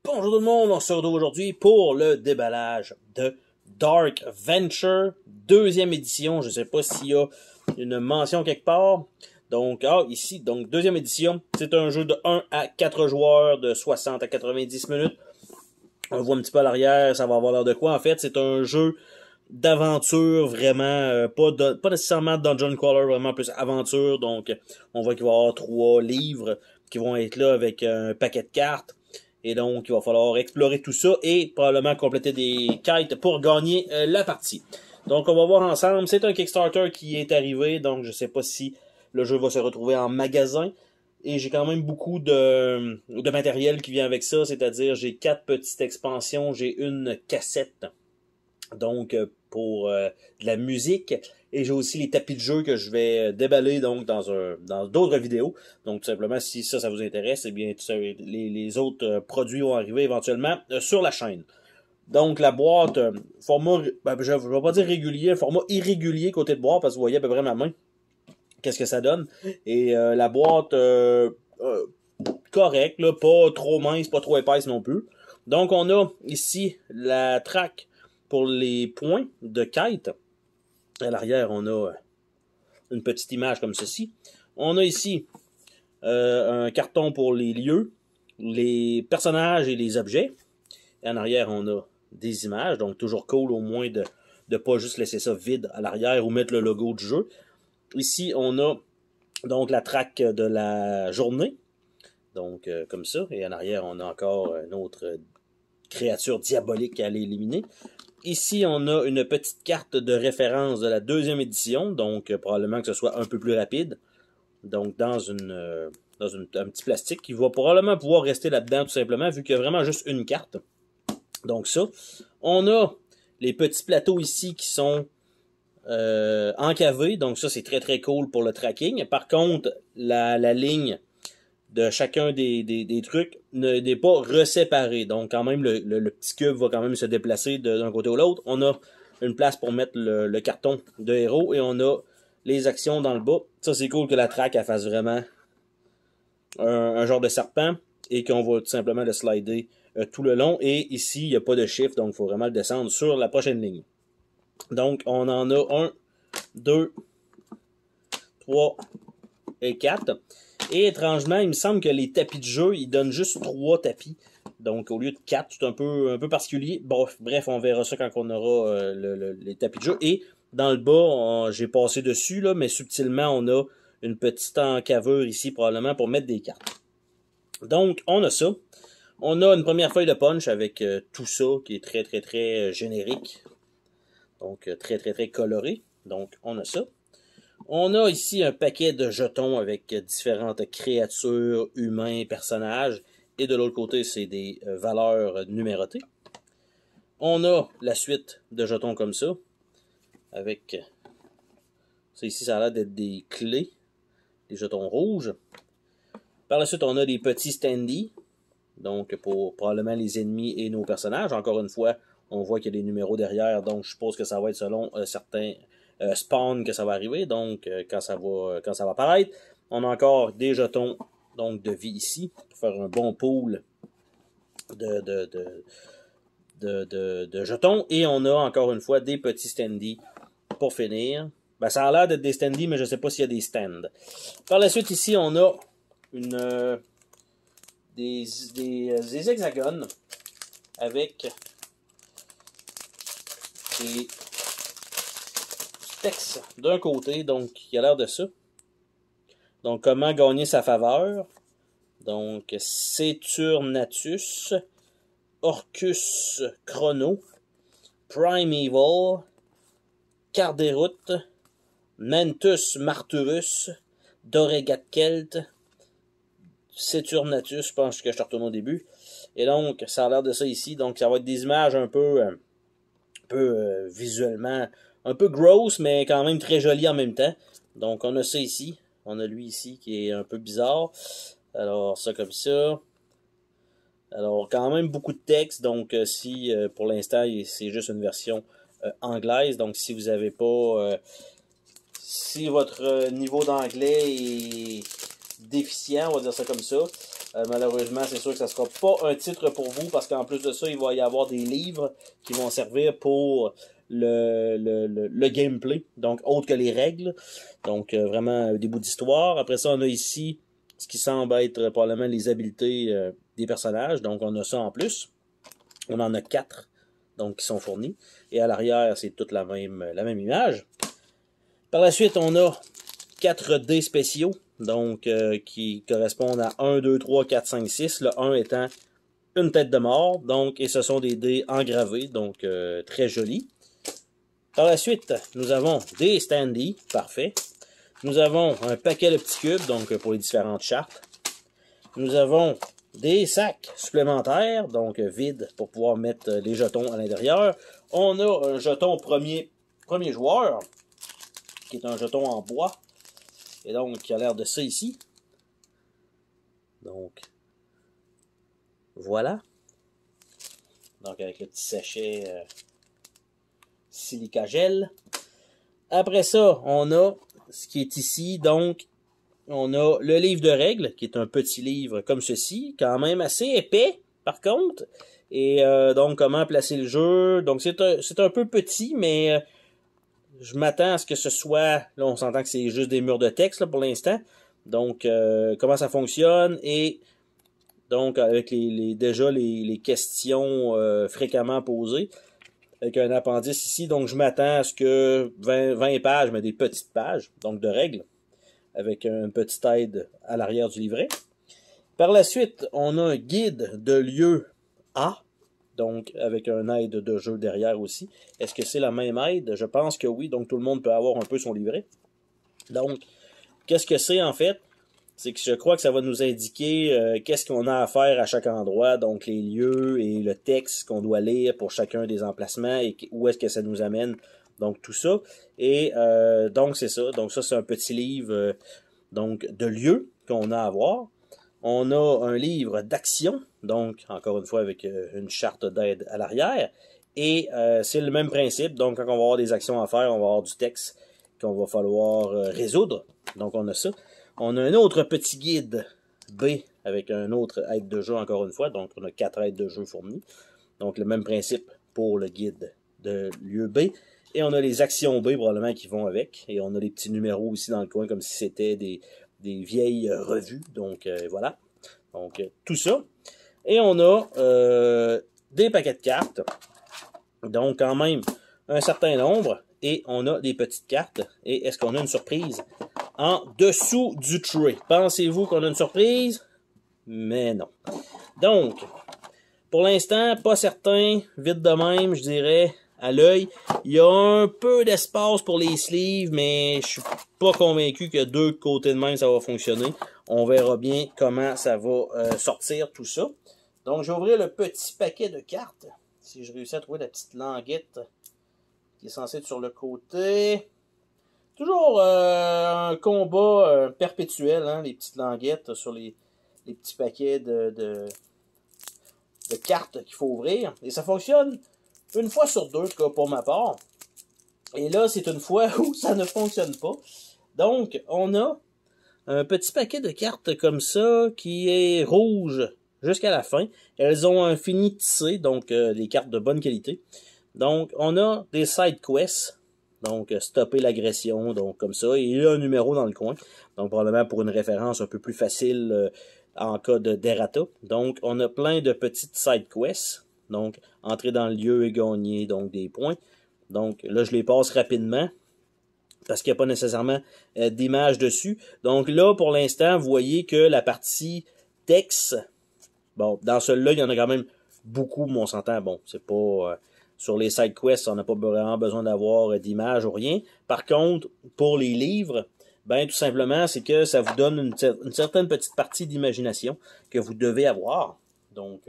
Bonjour tout le monde, on se retrouve aujourd'hui pour le déballage de Dark Venture, deuxième édition. Je ne sais pas s'il y a une mention quelque part. Donc, ici, deuxième édition, c'est un jeu de 1 à 4 joueurs de 60 à 90 minutes. On voit un petit peu à l'arrière, ça va avoir l'air de quoi. En fait, c'est un jeu d'aventure, vraiment, pas nécessairement Dungeon Crawler, vraiment plus aventure. Donc, on voit qu'il va y avoir 3 livres qui vont être là avec un paquet de cartes. Et donc, il va falloir explorer tout ça et probablement compléter des quêtes pour gagner la partie. Donc, on va voir ensemble. C'est un Kickstarter qui est arrivé, donc je ne sais pas si le jeu va se retrouver en magasin. Et j'ai quand même beaucoup de matériel qui vient avec ça, c'est-à-dire j'ai 4 petites expansions, j'ai une cassette, donc pour de la musique, et j'ai aussi les tapis de jeu que je vais déballer donc dans d'autres vidéos. Donc tout simplement, si ça vous intéresse, eh bien les autres produits vont arriver éventuellement sur la chaîne. Donc la boîte, format, je ne vais pas dire régulier, format irrégulier côté de boîte, parce que vous voyez à peu près ma main, qu'est-ce que ça donne. Et la boîte, correcte, là, pas trop mince, pas trop épaisse non plus. Donc on a ici la track pour les points de quête. À l'arrière, on a une petite image comme ceci. On a ici un carton pour les lieux, les personnages et les objets. Et en arrière, on a des images, donc toujours cool au moins de pas juste laisser ça vide à l'arrière ou mettre le logo du jeu. Ici, on a donc la track de la journée, donc comme ça. Et en arrière, on a encore une autre créature diabolique à aller éliminer. Ici, on a une petite carte de référence de la deuxième édition, donc probablement que ce soit un peu plus rapide. Donc dans un petit plastique qui va probablement pouvoir rester là-dedans tout simplement, vu qu'il y a vraiment juste une carte. Donc ça. On a les petits plateaux ici qui sont encavés, donc ça c'est très très cool pour le tracking. Par contre, la ligne de chacun des trucs n'est pas reséparé. Donc, quand même, le petit cube va quand même se déplacer d'un côté ou l'autre. On a une place pour mettre le carton de héros et on a les actions dans le bas. Ça, c'est cool que la track elle fasse vraiment un genre de serpent et qu'on va tout simplement le slider tout le long. Et ici, il n'y a pas de chiffre, donc il faut vraiment le descendre sur la prochaine ligne. Donc, on en a 1, 2, 3 et 4. Et étrangement, il me semble que les tapis de jeu, ils donnent juste 3 tapis. Donc, au lieu de 4, c'est un peu particulier. Bref, on verra ça quand on aura les tapis de jeu. Et dans le bas, j'ai passé dessus, là, mais subtilement, on a une petite encavure ici, probablement, pour mettre des cartes. Donc, on a ça. On a une première feuille de punch avec tout ça, qui est très, très, très générique. Donc, très, très, très coloré. Donc, on a ça. On a ici un paquet de jetons avec différentes créatures, humains, personnages. Et de l'autre côté, c'est des valeurs numérotées. On a la suite de jetons comme ça. Avec... ça ici, ça a l'air d'être des clés. Des jetons rouges. Par la suite, on a des petits standees. Donc, pour probablement les ennemis et nos personnages. Encore une fois, on voit qu'il y a des numéros derrière. Donc, je suppose que ça va être selon certains... spawn que ça va arriver, donc quand ça va apparaître. On a encore des jetons donc de vie ici, pour faire un bon pool de jetons. Et on a encore une fois des petits standees pour finir. Ben, ça a l'air d'être des standees, mais je ne sais pas s'il y a des stands. Par la suite, ici, on a des hexagones avec des texte d'un côté, donc il a l'air de ça. Donc, comment gagner sa faveur. Donc, Saturnatus, Orcus Chrono, Primeval, Carderut, Nantus Marturus, Doregat Kelt, Saturnatus, je pense que je te retourne au début. Et donc, ça a l'air de ça ici. Donc, ça va être des images un peu visuellement un peu gross, mais quand même très joli en même temps. Donc, on a ça ici. On a lui ici qui est un peu bizarre. Alors, ça comme ça. Alors, quand même beaucoup de texte. Donc, si pour l'instant, c'est juste une version anglaise. Donc, si vous n'avez pas... si votre niveau d'anglais est déficient, on va dire ça comme ça, Malheureusement, c'est sûr que ça ne sera pas un titre pour vous, parce qu'en plus de ça, il va y avoir des livres qui vont servir pour le gameplay, donc autre que les règles. Donc vraiment des bouts d'histoire. Après ça, on a ici ce qui semble être probablement les habiletés des personnages. Donc on a ça en plus. On en a 4 donc, qui sont fournis. Et à l'arrière, c'est toute la même image. Par la suite, on a 4 dés spéciaux, donc qui correspondent à 1, 2, 3, 4, 5, 6. Le 1 étant une tête de mort, donc, et ce sont des dés engravés, donc très jolis. Par la suite, nous avons des standees, parfait. Nous avons un paquet de petits cubes, donc pour les différentes chartes. Nous avons des sacs supplémentaires, donc vides, pour pouvoir mettre les jetons à l'intérieur. On a un jeton premier joueur, qui est un jeton en bois, et donc qui a l'air de ça ici. Donc, voilà. Donc, avec le petit sachet silica gel. Après ça, on a ce qui est ici, donc, on a le livre de règles, qui est un petit livre comme ceci, quand même assez épais, par contre. Et donc, comment placer le jeu. Donc, c'est un peu petit, mais je m'attends à ce que ce soit... Là, on s'entend que c'est juste des murs de texte là, pour l'instant. Donc, comment ça fonctionne. Et donc, avec déjà les questions fréquemment posées. Avec un appendice ici. Donc, je m'attends à ce que 20 pages, mais des petites pages, donc de règles, avec une petite aide à l'arrière du livret. Par la suite, on a un guide de lieu A, donc avec un aide de jeu derrière aussi. Est-ce que c'est la même aide? Je pense que oui, donc tout le monde peut avoir un peu son livret. Donc, qu'est-ce que c'est en fait? C'est que je crois que ça va nous indiquer qu'est-ce qu'on a à faire à chaque endroit, donc les lieux et le texte qu'on doit lire pour chacun des emplacements et où est-ce que ça nous amène. Donc tout ça. Et donc c'est ça. Donc ça c'est un petit livre donc de lieux qu'on a à voir. On a un livre d'action, donc encore une fois avec une charte d'aide à l'arrière. Et c'est le même principe. Donc quand on va avoir des actions à faire, on va avoir du texte qu'on va falloir résoudre. Donc on a ça. On a un autre petit guide B avec un autre aide de jeu encore une fois. Donc on a 4 aides de jeu fournies. Donc le même principe pour le guide de lieu B. Et on a les actions B probablement qui vont avec. Et on a les petits numéros aussi dans le coin comme si c'était des vieilles revues. Donc voilà. Donc tout ça. Et on a des paquets de cartes. Donc quand même un certain nombre. Et on a des petites cartes. Et est-ce qu'on a une surprise en dessous du tray? Pensez-vous qu'on a une surprise? Mais non. Donc, pour l'instant, pas certain. Vite de même, je dirais, à l'œil. Il y a un peu d'espace pour les sleeves, mais je suis pas convaincu que deux côtés de même, ça va fonctionner. On verra bien comment ça va sortir tout ça. Donc, je vais ouvrir le petit paquet de cartes. Si je réussis à trouver la petite languette qui est censée être sur le côté. Toujours un combat perpétuel, hein, les petites languettes sur les petits paquets de cartes qu'il faut ouvrir. Et ça fonctionne une fois sur deux, en tout cas pour ma part. Et là, c'est une fois où ça ne fonctionne pas. Donc, on a un petit paquet de cartes comme ça qui est rouge jusqu'à la fin. Elles ont un fini tissé, donc des cartes de bonne qualité. Donc, on a des side quests. Donc, stopper l'agression, donc comme ça. Et il y a un numéro dans le coin. Donc, probablement pour une référence un peu plus facile en cas de d'errata. Donc, on a plein de petites side quests. Donc, entrer dans le lieu et gagner donc des points. Donc, là, je les passe rapidement parce qu'il n'y a pas nécessairement d'image dessus. Donc, là, pour l'instant, vous voyez que la partie texte, bon, dans celui-là, il y en a quand même beaucoup, mais on s'entend, bon, c'est pas... sur les side quests, on n'a pas vraiment besoin d'avoir d'image ou rien. Par contre, pour les livres, ben tout simplement, c'est que ça vous donne une certaine petite partie d'imagination que vous devez avoir. Donc,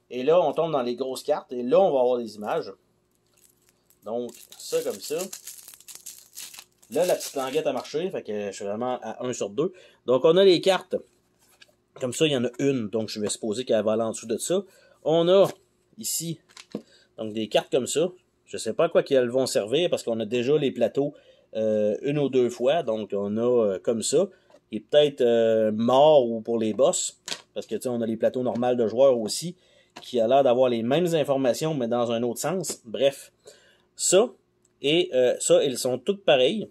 et là, on tombe dans les grosses cartes, et là, on va avoir des images. Donc, ça comme ça. Là, la petite languette a marché, fait que je suis vraiment à 1 sur 2. Donc, on a les cartes. Comme ça, il y en a une, donc je vais supposer qu'elle va aller en dessous de ça. On a ici... Donc, des cartes comme ça. Je ne sais pas à quoi qu'elles vont servir parce qu'on a déjà les plateaux une ou deux fois. Donc, on a comme ça. il est peut-être mort ou pour les boss. Parce que, tu sais, on a les plateaux normaux de joueurs aussi, qui a l'air d'avoir les mêmes informations, mais dans un autre sens. Bref, ça, et ça, ils sont toutes pareilles.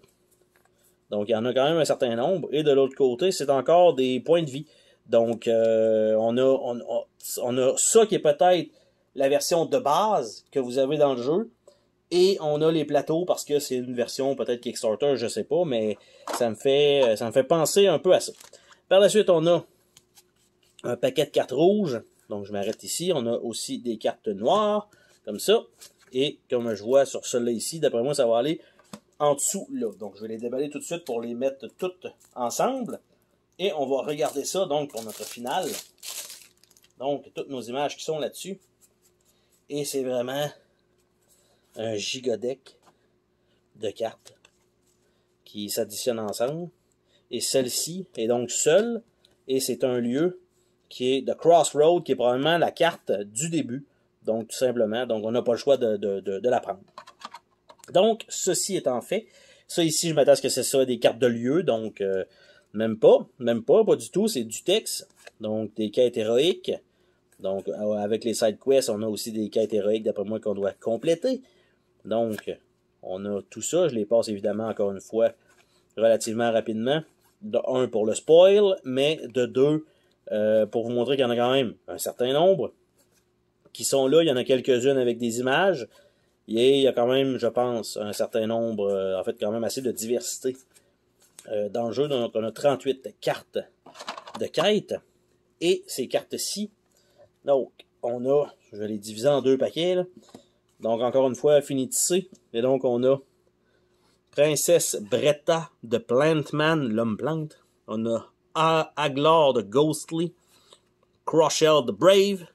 Donc, il y en a quand même un certain nombre. Et de l'autre côté, c'est encore des points de vie. Donc, on a ça qui est peut-être la version de base que vous avez dans le jeu. Et on a les plateaux parce que c'est une version peut-être Kickstarter, je sais pas, mais ça me fait penser un peu à ça. Par la suite, on a un paquet de cartes rouges. Donc, je m'arrête ici. On a aussi des cartes noires, comme ça. Et comme je vois sur celle-là ici, d'après moi, ça va aller en dessous, là. Donc, je vais les déballer tout de suite pour les mettre toutes ensemble. Et on va regarder ça, donc, pour notre finale. Donc, toutes nos images qui sont là-dessus. Et c'est vraiment un gigadeck de cartes qui s'additionnent ensemble. Et celle-ci est donc seule. Et c'est un lieu qui est The Crossroad, qui est probablement la carte du début. Donc, tout simplement, donc on n'a pas le choix de la prendre. Donc, ceci étant fait, ça ici, je m'attends à ce que ce soit des cartes de lieu, donc même pas du tout, c'est du texte. Donc, des quêtes héroïques. Donc, avec les side quests, on a aussi des quêtes héroïques, d'après moi, qu'on doit compléter. Donc, on a tout ça. Je les passe évidemment, encore une fois, relativement rapidement. De 1 pour le spoil, mais de 2 pour vous montrer qu'il y en a quand même un certain nombre qui sont là. Il y en a quelques-unes avec des images. Et il y a quand même, je pense, un certain nombre, en fait, quand même assez de diversité dans le jeu. Donc, on a 38 cartes de quête. Et ces cartes-ci, donc, on a, je vais les diviser en 2 paquets, là. Donc, encore une fois, Affinity. Et donc, on a Princesse Bretta de Plantman, l'homme-plante. On a Aglor de Ghostly. Crochelle de Brave.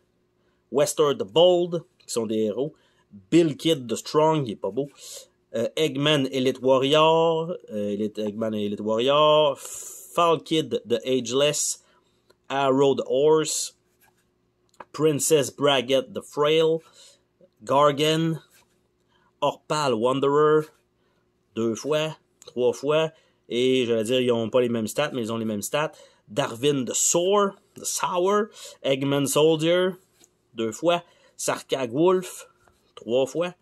Wester de Bold, qui sont des héros. Bill Kidd de Strong, il est pas beau. Eggman Elite Warrior. Eggman Elite Warrior. Fall Kid de Ageless. Arrow the Horse. Princess Braggett de Frail. Gargan. Orpal Wanderer. 2 fois, 3 fois, et j'allais dire, ils n'ont pas les mêmes stats, mais ils ont les mêmes stats. Darwin de Sour, Eggman Soldier, 2 fois. Sarkag Wolf, 3 fois.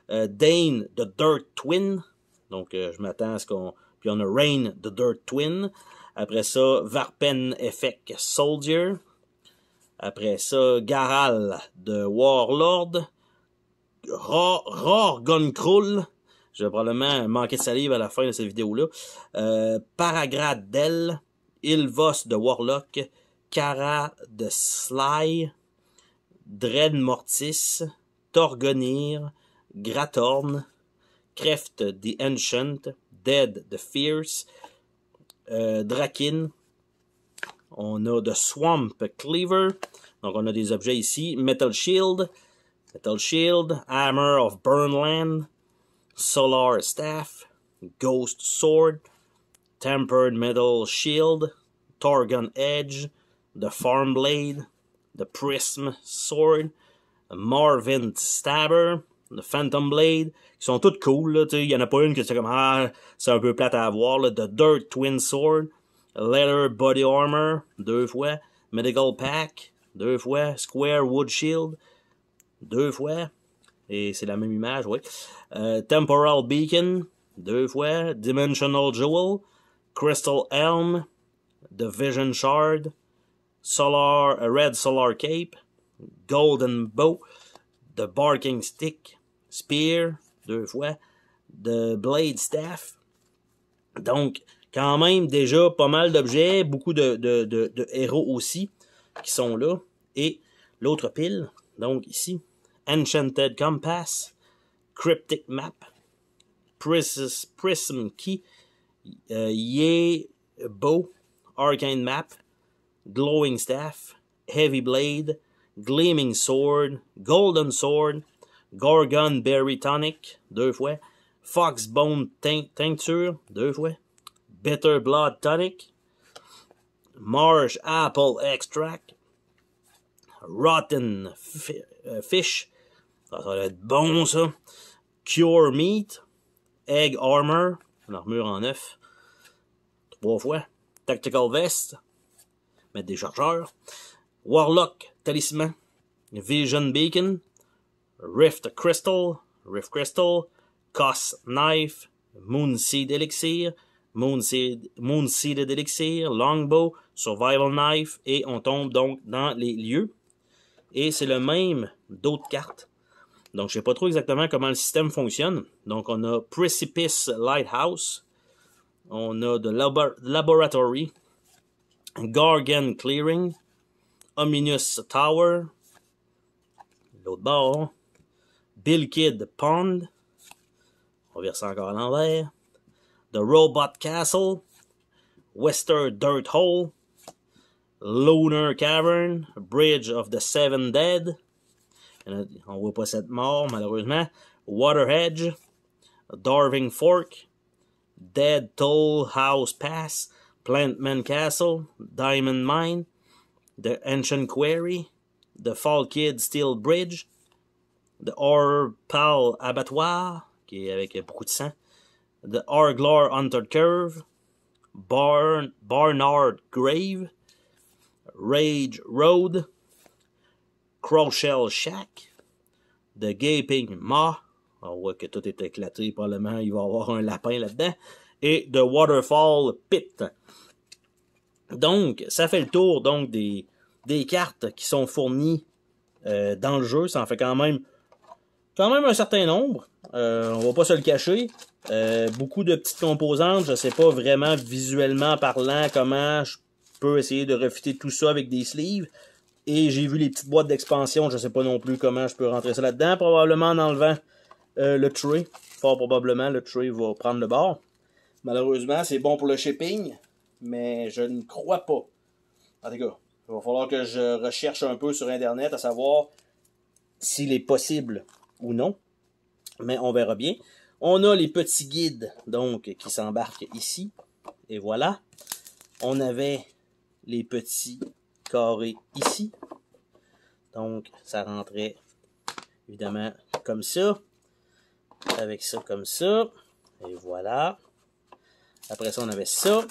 Dane de Dirt Twin, donc je m'attends à ce qu'on... Puis on a Rain de Dirt Twin. Après ça, Varpen Effect Soldier. Après ça, Garal de Warlord. Rorgonkrull. Je vais probablement manquer de salive à la fin de cette vidéo-là. Paragrad Del, Ilvos de Warlock, Kara de Sly, Dread Mortis, Torgonir, Gratorn, Kreft the Ancient, Dead the Fierce, Drakin. On a de Swamp Cleaver. Donc on a des objets ici. Metal Shield, Hammer of Burnland, Solar Staff, Ghost Sword, Tempered Metal Shield, Torgon Edge, the Farm Blade, the Prism Sword, Marvin Stabber, the Phantom Blade, qui sont toutes cool, là, il y en a pas une que c'est comme, c'est un peu plate à avoir, là, the Dirt Twin Sword, Leather Body Armor, 2 fois, Medical Pack, 2 fois, Square Wood Shield, 2 fois, et c'est la même image, oui. Temporal Beacon, 2 fois. Dimensional Jewel. Crystal Helm. The Vision Shard. Red Solar Cape. Golden Bow. The Barking Stick. Spear, 2 fois. The Blade Staff. Donc, quand même, déjà, pas mal d'objets. Beaucoup de héros aussi qui sont là. Et l'autre pile, donc ici. Enchanted Compass, Cryptic Map, Prism Key, Ye Bow, Arcane Map, Glowing Staff, Heavy Blade, Gleaming Sword, Golden Sword, Gorgon Berry Tonic, 2 fois, Foxbone Tincture, 2 fois, Bitter Blood Tonic, Marsh Apple Extract, Rotten Fish, ça va être bon, ça. Cure Meat. Egg Armor. Une armure en 9. 3 fois. Tactical Vest, mettre des chargeurs. Warlock Talisman, Vision Beacon, Rift Crystal, Cos Knife, Moonseed Elixir, Moonseeded Elixir, Longbow, Survival Knife, et on tombe donc dans les lieux. Et c'est le même d'autres cartes. Donc je sais pas trop exactement comment le système fonctionne. Donc on a Precipice Lighthouse, on a The Laboratory, Gargan Clearing, Ominous Tower, l'autre bord, Bilkid Pond, on va verser encore à l'envers, The Robot Castle, Wester Dirt Hole, Lunar Cavern, Bridge of the Seven Dead, on voit pas cette mort malheureusement, Water Edge, Darving Fork, Dead Toll House Pass, Plantman Castle, Diamond Mine, The Ancient Quarry, The Fall Kid Steel Bridge, The Orpal Abattoir, qui est avec beaucoup de sang, The Arglor Hunter Curve, Barnard Grave, Rage Road, Crowshell Shack, The Gaping Maw, on voit que tout est éclaté, probablement il va y avoir un lapin là-dedans, et The Waterfall Pit. Donc, ça fait le tour donc des cartes qui sont fournies dans le jeu. Ça en fait quand même un certain nombre. On va pas se le cacher. Beaucoup de petites composantes. Je sais pas vraiment visuellement parlant comment je peux essayer de refitter tout ça avec des sleeves. Et j'ai vu les petites boîtes d'expansion. Je sais pas non plus comment je peux rentrer ça là-dedans. Probablement en enlevant le tray. Fort probablement, le tray va prendre le bord. Malheureusement, c'est bon pour le shipping. Mais je ne crois pas. En tout cas, il va falloir que je recherche un peu sur Internet à savoir s'il est possible ou non. Mais on verra bien. On a les petits guides donc qui s'embarquent ici. Et voilà. On avait les petits carrés ici. Donc, ça rentrait évidemment comme ça. Avec ça comme ça. Et voilà. Après ça, on avait ça.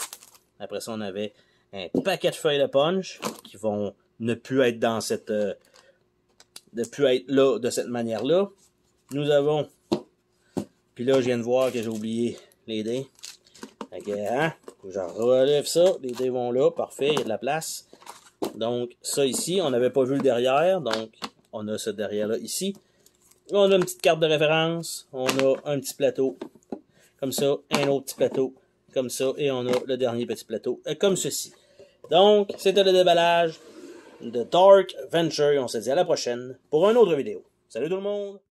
Après ça, on avait un paquet de feuilles de punch qui vont ne plus être dans cette... ne plus être là de cette manière-là. Nous avons... Puis là, je viens de voir que j'ai oublié les dés. Fait que, hein, je relève ça. Les dés vont là. Parfait, il y a de la place. Donc, ça ici, on n'avait pas vu le derrière. Donc, on a ce derrière-là ici. On a une petite carte de référence. On a un petit plateau. Comme ça, un autre petit plateau. Comme ça, et on a le dernier petit plateau, comme ceci. Donc, c'était le déballage de Dark Venture, et on se dit à la prochaine pour une autre vidéo. Salut tout le monde!